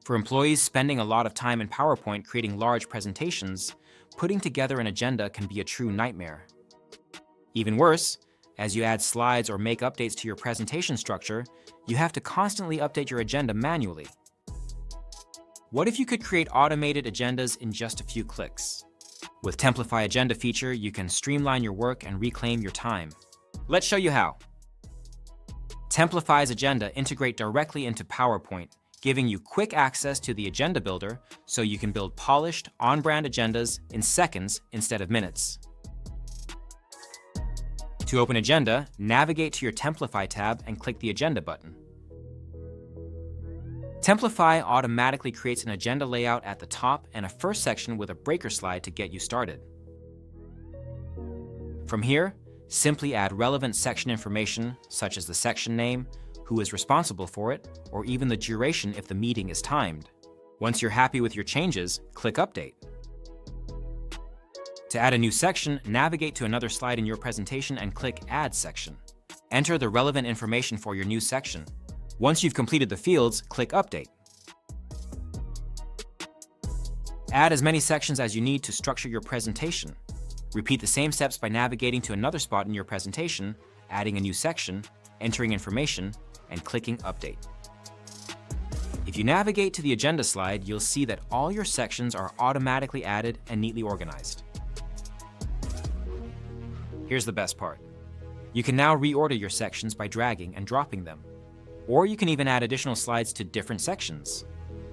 For employees spending a lot of time in PowerPoint creating large presentations, putting together an agenda can be a true nightmare. Even worse, as you add slides or make updates to your presentation structure, you have to constantly update your agenda manually. What if you could create automated agendas in just a few clicks? With Templafy Agenda feature, you can streamline your work and reclaim your time. Let's show you how. Templafy's agenda integrate directly into PowerPoint, giving you quick access to the agenda builder so you can build polished, on-brand agendas in seconds instead of minutes. To open Agenda, navigate to your Templafy tab and click the Agenda button. Templafy automatically creates an agenda layout at the top and a first section with a breaker slide to get you started. From here, simply add relevant section information such as the section name, who is responsible for it, or even the duration if the meeting is timed. Once you're happy with your changes, click Update. To add a new section, navigate to another slide in your presentation and click Add Section. Enter the relevant information for your new section. Once you've completed the fields, click Update. Add as many sections as you need to structure your presentation. Repeat the same steps by navigating to another spot in your presentation, adding a new section, entering information, and clicking Update. If you navigate to the agenda slide, you'll see that all your sections are automatically added and neatly organized. Here's the best part. You can now reorder your sections by dragging and dropping them. Or you can even add additional slides to different sections.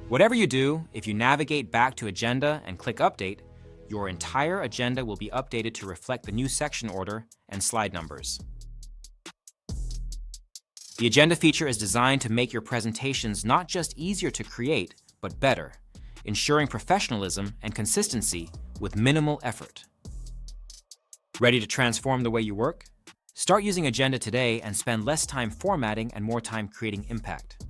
Whatever you do, if you navigate back to Agenda and click Update, your entire agenda will be updated to reflect the new section order and slide numbers. The Agenda feature is designed to make your presentations not just easier to create, but better, ensuring professionalism and consistency with minimal effort. Ready to transform the way you work? Start using Agenda today and spend less time formatting and more time creating impact.